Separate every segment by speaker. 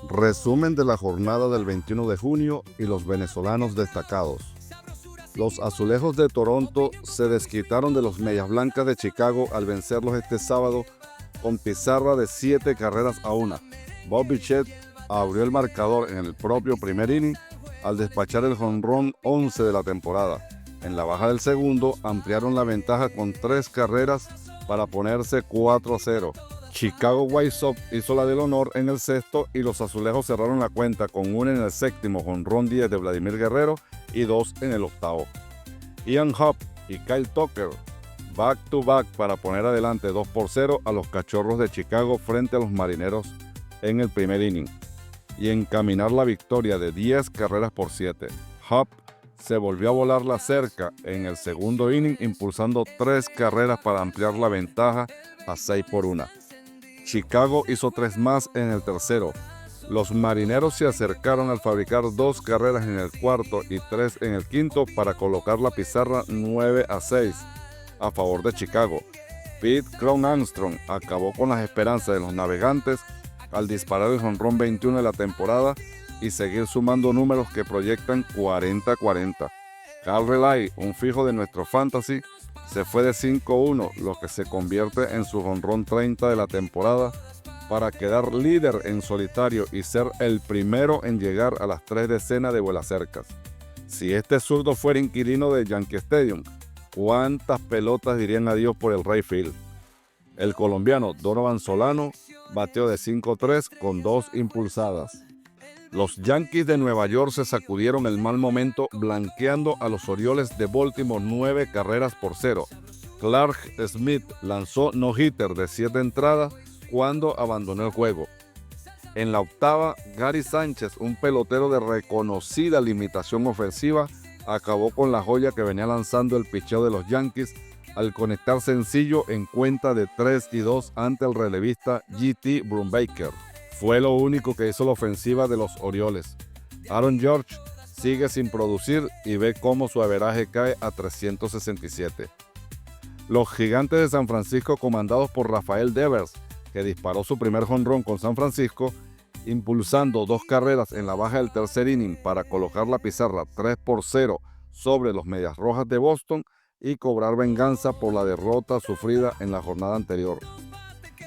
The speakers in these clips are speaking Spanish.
Speaker 1: Resumen de la jornada del 21 de junio y los venezolanos destacados. Los Azulejos de Toronto se desquitaron de los Medias Blancas de Chicago al vencerlos este sábado con pizarra de 7-1. Bob Bichette abrió el marcador en el propio primer inning al despachar el jonrón 11 de la temporada. En la baja del segundo ampliaron la ventaja con 3 carreras para ponerse 4-0. Chicago White Sox hizo la del honor en el sexto y los Azulejos cerraron la cuenta con una en el séptimo jonrón 10 de Vladimir Guerrero y 2 en el octavo. Ian Happ y Kyle Tucker back to back para poner adelante 2-0 a los Cachorros de Chicago frente a los Marineros en el primer inning y encaminar la victoria de 10-7. Happ se volvió a volar la cerca en el segundo inning impulsando 3 carreras para ampliar la ventaja a 6-1. Chicago hizo 3 más en el tercero. Los Marineros se acercaron al fabricar 2 carreras en el cuarto y 3 en el quinto para colocar la pizarra 9-6 a favor de Chicago. Pete Crow Armstrong acabó con las esperanzas de los navegantes al disparar el jonrón 21 de la temporada y seguir sumando números que proyectan 40-40. Cal Relay, un fijo de nuestro fantasy, se fue de 5-1, lo que se convierte en su jonrón 30 de la temporada para quedar líder en solitario y ser el primero en llegar a las 3 decenas de vuelacercas. Si este zurdo fuera inquilino de Yankee Stadium, ¿cuántas pelotas dirían adiós por el right field? El colombiano Donovan Solano bateó de 5-3 con 2 impulsadas. Los Yankees de Nueva York se sacudieron el mal momento blanqueando a los Orioles de Baltimore 9-0. Clark Smith lanzó no-hitter de 7 entradas cuando abandonó el juego. En la octava, Gary Sánchez, un pelotero de reconocida limitación ofensiva, acabó con la joya que venía lanzando el picheo de los Yankees al conectar sencillo en cuenta de 3-2 ante el relevista J.T. Brubaker. Fue lo único que hizo la ofensiva de los Orioles. Aaron Judge sigue sin producir y ve cómo su averaje cae a 367. Los Gigantes de San Francisco, comandados por Rafael Devers, que disparó su primer jonrón con San Francisco, impulsando 2 carreras en la baja del tercer inning para colocar la pizarra 3-0 sobre los Medias Rojas de Boston y cobrar venganza por la derrota sufrida en la jornada anterior.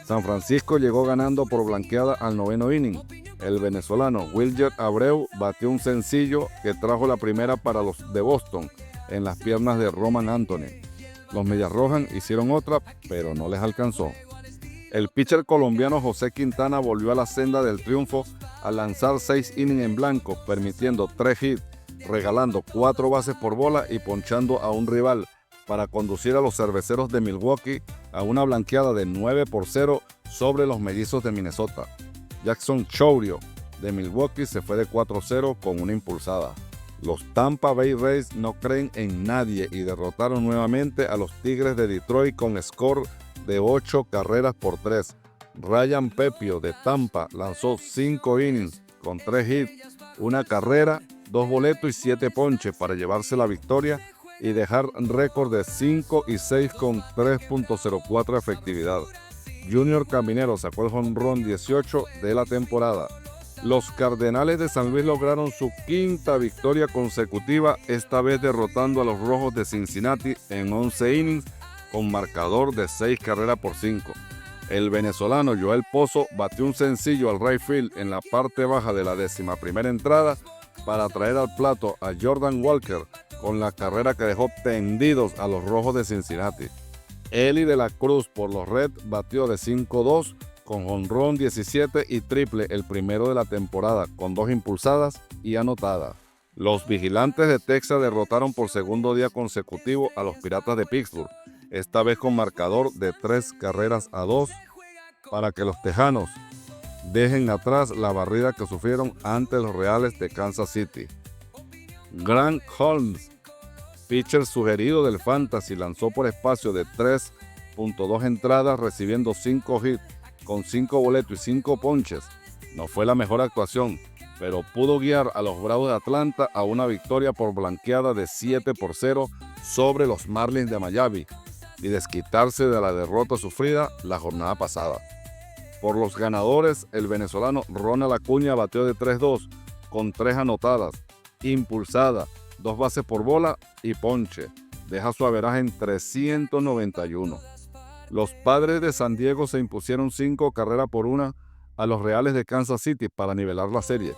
Speaker 1: San Francisco llegó ganando por blanqueada al noveno inning. El venezolano Wilyer Abreu batió un sencillo que trajo la primera para los de Boston en las piernas de Roman Anthony. Los Medias Rojas hicieron otra, pero no les alcanzó. El pitcher colombiano José Quintana volvió a la senda del triunfo al lanzar 6 innings en blanco, permitiendo 3 hits, regalando 4 bases por bola y ponchando a un rival para conducir a los Cerveceros de Milwaukee a una blanqueada de 9-0 sobre los Mellizos de Minnesota. Jackson Chourio de Milwaukee se fue de 4-0 con una impulsada. Los Tampa Bay Rays no creen en nadie y derrotaron nuevamente a los Tigres de Detroit con score de 8-3. Ryan Pepiot de Tampa lanzó 5 innings con 3 hits, 1 carrera, 2 boletos y 7 ponches para llevarse la victoria y dejar récord de 5-6 con 3.04 efectividad. Junior Caminero sacó el jonrón 18 de la temporada. Los Cardenales de San Luis lograron su 5ª victoria consecutiva, esta vez derrotando a los Rojos de Cincinnati en 11 innings con marcador de 6-5. El venezolano Joel Pozo batió un sencillo al right field en la parte baja de la 11ª entrada para traer al plato a Jordan Walker con la carrera que dejó tendidos a los Rojos de Cincinnati. Eli de la Cruz por los Reds batió de 5-2 con jonrón 17 y triple, el primero de la temporada, con 2 impulsadas y anotada. Los Vigilantes de Texas derrotaron por segundo día consecutivo a los Piratas de Pittsburgh, esta vez con marcador de 3-2 para que los Tejanos dejen atrás la barrida que sufrieron ante los Reales de Kansas City. Grant Holmes, pitcher sugerido del Fantasy, lanzó por espacio de 3.2 entradas recibiendo 5 hits con 5 boletos y 5 ponches. No fue la mejor actuación, pero pudo guiar a los Bravos de Atlanta a una victoria por blanqueada de 7-0 sobre los Marlins de Miami y desquitarse de la derrota sufrida la jornada pasada. Por los ganadores, el venezolano Ronald Acuña batió de 3-2 con 3 anotadas, impulsada, 2 bases por bola y ponche. Deja su averaje en 391. Los Padres de San Diego se impusieron 5 carreras por 1 a los Reales de Kansas City para nivelar la serie.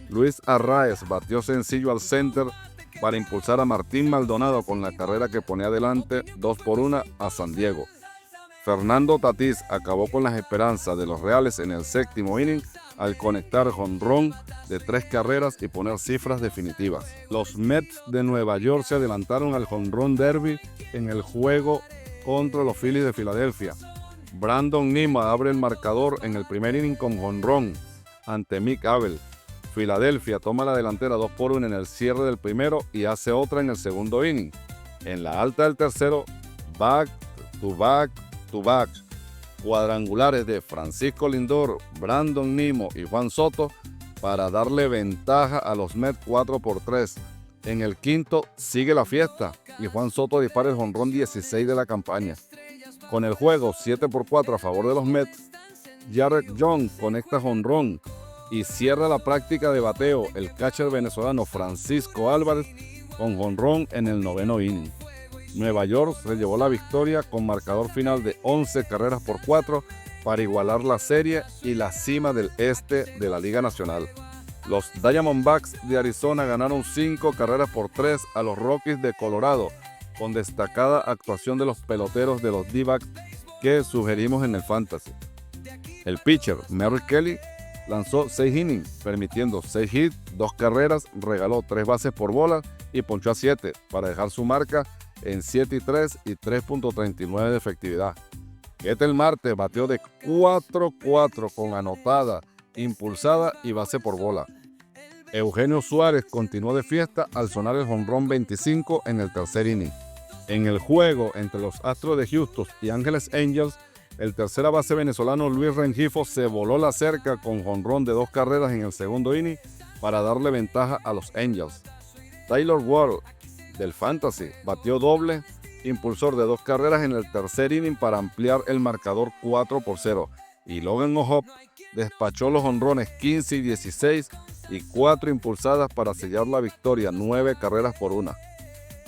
Speaker 1: Luis Arraez batió sencillo al center para impulsar a Martín Maldonado con la carrera que ponía adelante 2-1 a San Diego. Fernando Tatís acabó con las esperanzas de los Reales en el séptimo inning al conectar jonrón de 3 carreras y poner cifras definitivas. Los Mets de Nueva York se adelantaron al jonrón derby en el juego contra los Phillies de Filadelfia. Brandon Nima abre el marcador en el primer inning con jonrón ante Mick Abel. Filadelfia toma la delantera 2-1 en el cierre del primero y hace otra en el segundo inning. En la alta del tercero, back to back to back, cuadrangulares de Francisco Lindor, Brandon Nimmo y Juan Soto para darle ventaja a los Mets 4-3. En el quinto sigue la fiesta y Juan Soto dispara el jonrón 16 de la campaña. Con el juego 7-4 a favor de los Mets, Jared Young conecta jonrón y cierra la práctica de bateo el catcher venezolano Francisco Álvarez con jonrón en el noveno inning. Nueva York se llevó la victoria con marcador final de 11 carreras por 4 para igualar la serie y la cima del este de la Liga Nacional. Los Diamondbacks de Arizona ganaron 5 carreras por 3 a los Rockies de Colorado, con destacada actuación de los peloteros de los D-backs que sugerimos en el Fantasy. El pitcher Merrill Kelly lanzó 6 innings, permitiendo 6 hits, 2 carreras, regaló 3 bases por bola y ponchó a 7 para dejar su marca en 7-3 y 3.39 de efectividad. Ketel Marte bateó de 4-4 con anotada, impulsada y base por bola. Eugenio Suárez continuó de fiesta al sonar el jonrón 25 en el tercer inning. En el juego entre los Astros de Houston y Ángeles Angels, el tercera base venezolano Luis Rengifo se voló la cerca con jonrón de 2 carreras en el segundo inning para darle ventaja a los Angels. Taylor Ward del Fantasy batió doble, impulsor de 2 carreras en el tercer inning para ampliar el marcador 4-0. Y Logan O'Hoppe despachó los jonrones 15 y 16 y 4 impulsadas para sellar la victoria 9 carreras por 1.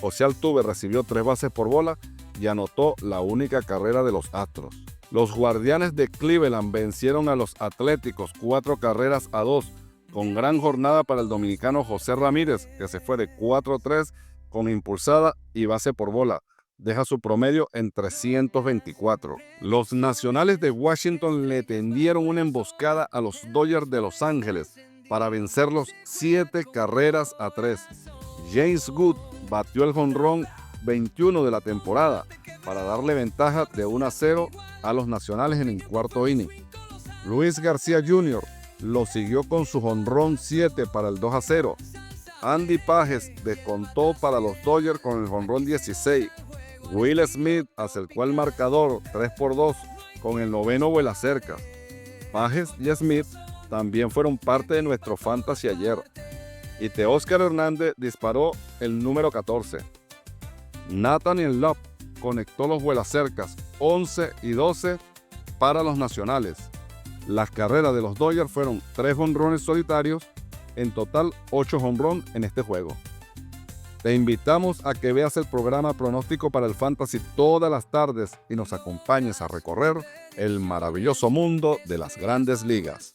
Speaker 1: José Altuve recibió 3 bases por bola y anotó la única carrera de los Astros. Los Guardianes de Cleveland vencieron a los Atléticos 4 carreras a 2, con gran jornada para el dominicano José Ramírez, que se fue de 4-3 con impulsada y base por bola. Deja su promedio en 324. Los Nacionales de Washington le tendieron una emboscada a los Dodgers de Los Ángeles para vencerlos 7 carreras a 3. James Wood batió el jonrón 21 de la temporada para darle ventaja de 1-0 a los Nacionales en el cuarto inning. Luis García Jr. lo siguió con su jonrón 7 para el 2-0. Andy Pages descontó para los Dodgers con el jonrón 16. Will Smith acercó el marcador 3-2 con el noveno vuelacerca. Pages y Smith también fueron parte de nuestro fantasy ayer. Y Teóscar Hernández disparó el número 14. Nathaniel Love conectó los vuelacercas 11 y 12 para los Nacionales. Las carreras de los Dodgers fueron 3 jonrones solitarios, en total 8 jonrón en este juego. Te invitamos a que veas el programa Pronóstico para el Fantasy todas las tardes y nos acompañes a recorrer el maravilloso mundo de las Grandes Ligas.